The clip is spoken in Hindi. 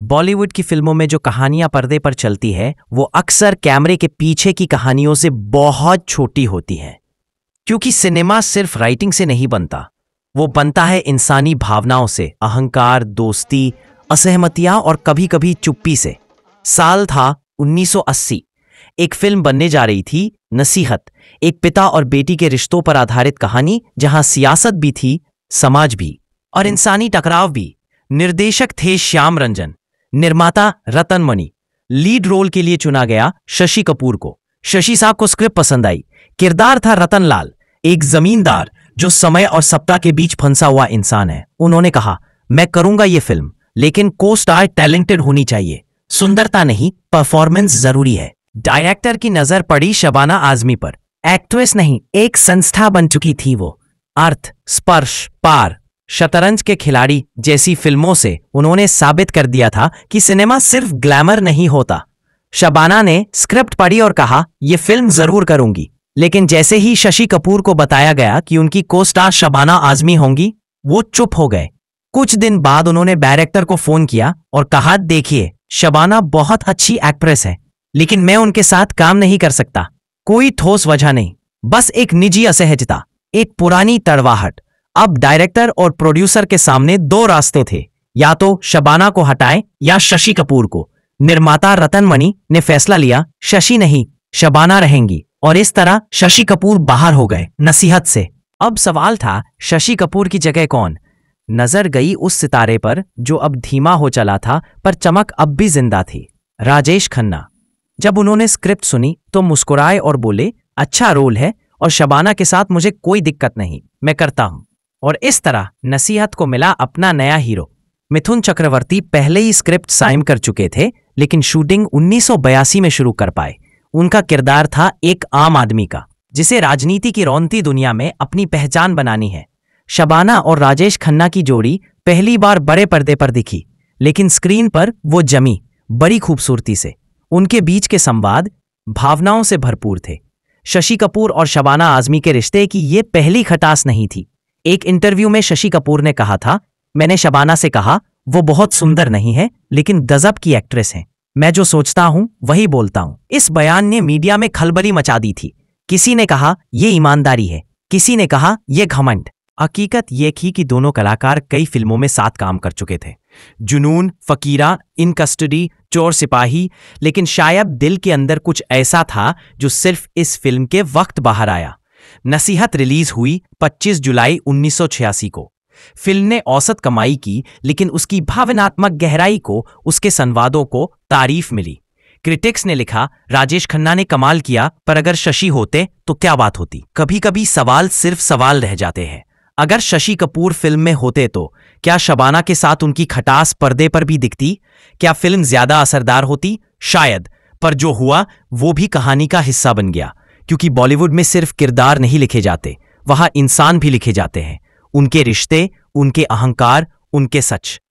बॉलीवुड की फिल्मों में जो कहानियां पर्दे पर चलती है वो अक्सर कैमरे के पीछे की कहानियों से बहुत छोटी होती हैं। क्योंकि सिनेमा सिर्फ राइटिंग से नहीं बनता, वो बनता है इंसानी भावनाओं से, अहंकार, दोस्ती, असहमतियां और कभी कभी चुप्पी से। साल था 1980। एक फिल्म बनने जा रही थी, नसीहत, एक पिता और बेटी के रिश्तों पर आधारित कहानी जहां सियासत भी थी, समाज भी और इंसानी टकराव भी। निर्देशक थे श्याम रंजन, निर्माता रतन मणि। लीड रोल के लिए चुना गया शशि कपूर को। शशि साहब को स्क्रिप्ट पसंद आई। किरदार था रतन लाल, एक जमींदार जो समय और सत्ता के बीच फंसा हुआ इंसान है। उन्होंने कहा, मैं करूंगा ये फिल्म, लेकिन को स्टार टैलेंटेड होनी चाहिए, सुंदरता नहीं, परफॉर्मेंस जरूरी है। डायरेक्टर की नजर पड़ी शबाना आजमी पर। एक्ट्रेस नहीं, एक संस्था बन चुकी थी वो। अर्थ, स्पर्श, पार, शतरंज के खिलाड़ी जैसी फिल्मों से उन्होंने साबित कर दिया था कि सिनेमा सिर्फ ग्लैमर नहीं होता। शबाना ने स्क्रिप्ट पढ़ी और कहा, ये फिल्म जरूर करूंगी। लेकिन जैसे ही शशि कपूर को बताया गया कि उनकी को स्टार शबाना आजमी होंगी, वो चुप हो गए। कुछ दिन बाद उन्होंने डायरेक्टर को फोन किया और कहा, देखिए, शबाना बहुत अच्छी एक्ट्रेस है, लेकिन मैं उनके साथ काम नहीं कर सकता। कोई ठोस वजह नहीं, बस एक निजी असहजता, एक पुरानी तड़वाहट। अब डायरेक्टर और प्रोड्यूसर के सामने दो रास्ते थे, या तो शबाना को हटाएं या शशि कपूर को। निर्माता रतन मणि ने फैसला लिया, शशि नहीं, शबाना रहेंगी। और इस तरह शशि कपूर बाहर हो गए नसीहत से। अब सवाल था, शशि कपूर की जगह कौन? नजर गई उस सितारे पर जो अब धीमा हो चला था, पर चमक अब भी जिंदा थी, राजेश खन्ना। जब उन्होंने स्क्रिप्ट सुनी तो मुस्कुराए और बोले, अच्छा रोल है और शबाना के साथ मुझे कोई दिक्कत नहीं, मैं करता हूं। और इस तरह नसीहत को मिला अपना नया हीरो। मिथुन चक्रवर्ती पहले ही स्क्रिप्ट साइन कर चुके थे, लेकिन शूटिंग 1982 में शुरू कर पाए। उनका किरदार था एक आम आदमी का, जिसे राजनीति की रौनती दुनिया में अपनी पहचान बनानी है। शबाना और राजेश खन्ना की जोड़ी पहली बार बड़े पर्दे पर दिखी, लेकिन स्क्रीन पर वो जमी बड़ी खूबसूरती से। उनके बीच के संवाद भावनाओं से भरपूर थे। शशि कपूर और शबाना आजमी के रिश्ते की ये पहली खटास नहीं थी। एक इंटरव्यू में शशि कपूर ने कहा था, मैंने शबाना से कहा, वो बहुत सुंदर नहीं है, लेकिन गजब की एक्ट्रेस है। मैं जो सोचता हूं वही बोलता हूं। इस बयान ने मीडिया में खलबली मचा दी थी। किसी ने कहा ये ईमानदारी है, किसी ने कहा ये घमंड। हकीकत ये थी कि दोनों कलाकार कई फिल्मों में साथ काम कर चुके थे, जुनून, फकीरा, इन कस्टडी, चोर सिपाही। लेकिन शायद दिल के अंदर कुछ ऐसा था जो सिर्फ इस फिल्म के वक्त बाहर आया। नसीहत रिलीज हुई 25 जुलाई 1986 को। फिल्म ने औसत कमाई की, लेकिन उसकी भावनात्मक गहराई को, उसके संवादों को तारीफ मिली। क्रिटिक्स ने लिखा, राजेश खन्ना ने कमाल किया, पर अगर शशि होते तो क्या बात होती। कभी कभी सवाल सिर्फ सवाल रह जाते हैं। अगर शशि कपूर फिल्म में होते तो क्या शबाना के साथ उनकी खटास पर्दे पर भी दिखती? क्या फिल्म ज्यादा असरदार होती? शायद। पर जो हुआ वो भी कहानी का हिस्सा बन गया, क्योंकि बॉलीवुड में सिर्फ किरदार नहीं लिखे जाते, वहां इंसान भी लिखे जाते हैं। उनके रिश्ते, उनके अहंकार, उनके सच।